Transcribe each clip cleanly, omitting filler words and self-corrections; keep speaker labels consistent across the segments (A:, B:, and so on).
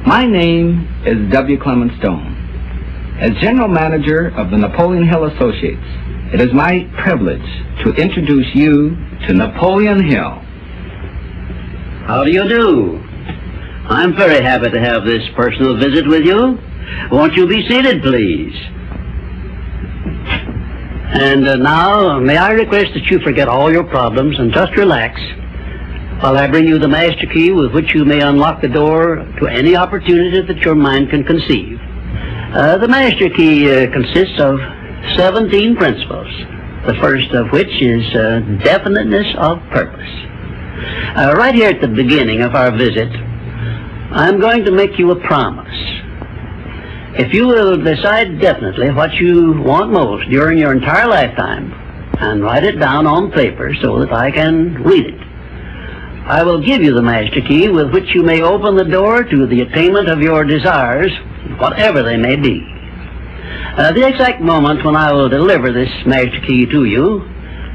A: My name is W. Clement Stone. As General Manager of the Napoleon Hill Associates, it is my privilege to introduce you to Napoleon Hill.
B: How do you do? I'm very happy to have this personal visit with you. Won't you be seated, please? And now, may I request that you forget all your problems and just relax while I bring you the master key with which you may unlock the door to any opportunity that your mind can conceive. The master key consists of 17 principles, the first of which is definiteness of purpose. Right here at the beginning of our visit, I'm going to make you a promise. If you will decide definitely what you want most during your entire lifetime and write it down on paper so that I can read it, I will give you the master key with which you may open the door to the attainment of your desires, whatever they may be. The exact moment when I will deliver this master key to you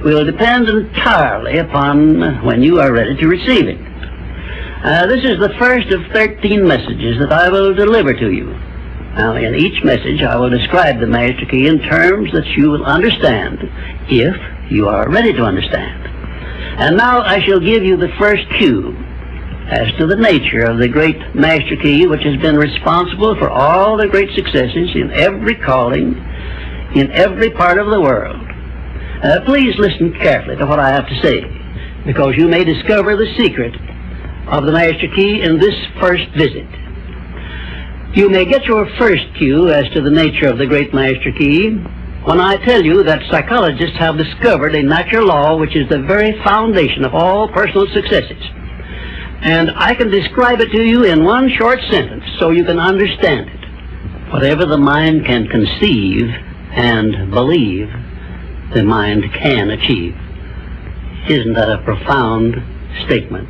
B: will depend entirely upon when you are ready to receive it. This is the first of 13 messages that I will deliver to you. Now, in each message, I will describe the master key in terms that you will understand, if you are ready to understand. And now I shall give you the first cue as to the nature of the great master key which has been responsible for all the great successes in every calling, in every part of the world. Please listen carefully to what I have to say, because you may discover the secret of the master key in this first visit. You may get your first cue as to the nature of the great master key when I tell you that psychologists have discovered a natural law which is the very foundation of all personal successes. And I can describe it to you in one short sentence so you can understand it. Whatever the mind can conceive and believe, the mind can achieve. Isn't that a profound statement?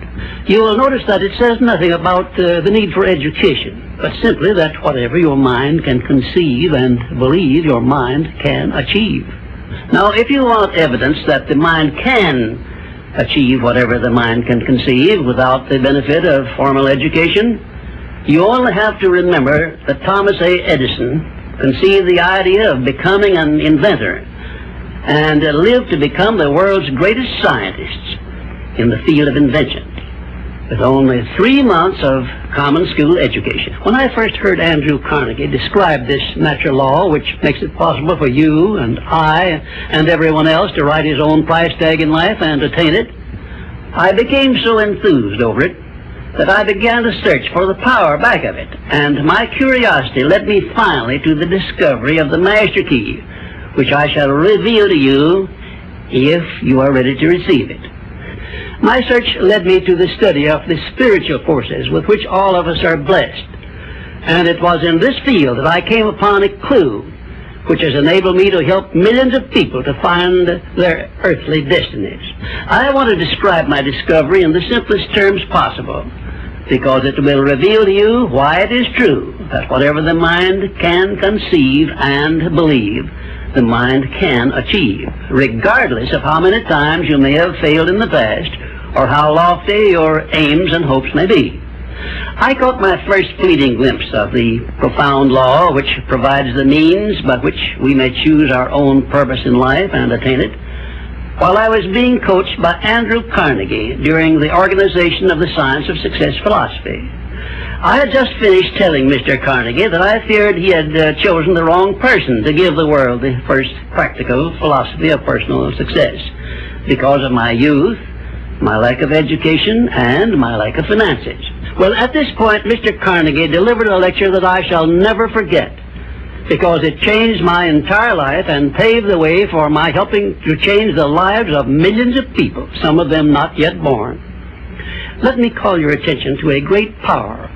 B: You will notice that it says nothing about the need for education, but simply that whatever your mind can conceive and believe, your mind can achieve. Now, if you want evidence that the mind can achieve whatever the mind can conceive without the benefit of formal education, you only have to remember that Thomas A. Edison conceived the idea of becoming an inventor and lived to become the world's greatest scientist in the field of invention with only 3 months of common school education. When I first heard Andrew Carnegie describe this natural law which makes it possible for you and I and everyone else to write his own price tag in life and attain it, I became so enthused over it that I began to search for the power back of it, and my curiosity led me finally to the discovery of the master key, which I shall reveal to you if you are ready to receive it. My search led me to the study of the spiritual forces with which all of us are blessed. And it was in this field that I came upon a clue which has enabled me to help millions of people to find their earthly destinies. I want to describe my discovery in the simplest terms possible, because it will reveal to you why it is true that whatever the mind can conceive and believe, the mind can achieve, regardless of how many times you may have failed in the past or how lofty your aims and hopes may be. I caught my first fleeting glimpse of the profound law which provides the means by which we may choose our own purpose in life and attain it, while I was being coached by Andrew Carnegie during the organization of the Science of Success philosophy. I had just finished telling Mr. Carnegie that I feared he had chosen the wrong person to give the world the first practical philosophy of personal success because of my youth, my lack of education, and my lack of finances. Well, at this point, Mr. Carnegie delivered a lecture that I shall never forget, because it changed my entire life and paved the way for my helping to change the lives of millions of people, some of them not yet born. Let me call your attention to a great power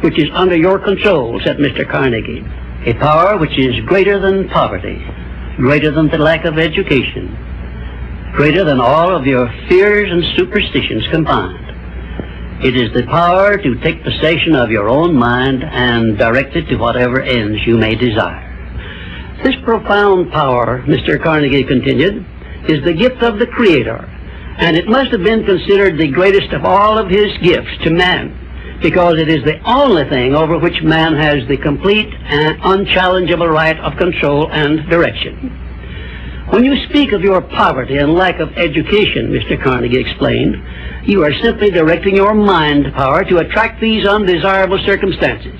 B: which is under your control, said Mr. Carnegie, a power which is greater than poverty, greater than the lack of education, greater than all of your fears and superstitions combined. It is the power to take possession of your own mind and direct it to whatever ends you may desire. This profound power, Mr. Carnegie continued, is the gift of the Creator, and it must have been considered the greatest of all of his gifts to man, because it is the only thing over which man has the complete and unchallengeable right of control and direction. When you speak of your poverty and lack of education, Mr. Carnegie explained, you are simply directing your mind power to attract these undesirable circumstances,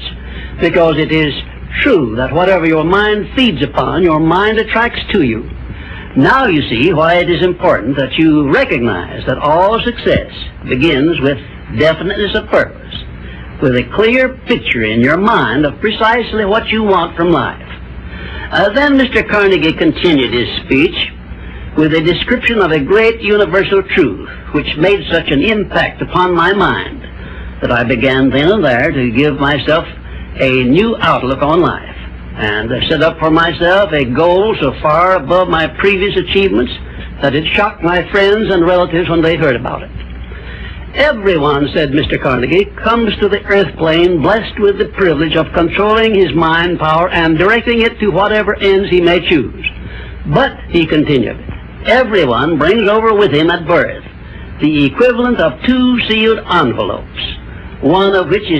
B: because it is true that whatever your mind feeds upon, your mind attracts to you. Now you see why it is important that you recognize that all success begins with definiteness of purpose, with a clear picture in your mind of precisely what you want from life. Then Mr. Carnegie continued his speech with a description of a great universal truth which made such an impact upon my mind that I began then and there to give myself a new outlook on life, and set up for myself a goal so far above my previous achievements that it shocked my friends and relatives when they heard about it. Everyone, said Mr. Carnegie, comes to the earth plane blessed with the privilege of controlling his mind power and directing it to whatever ends he may choose. But, he continued, everyone brings over with him at birth the equivalent of 2 sealed envelopes, one of which is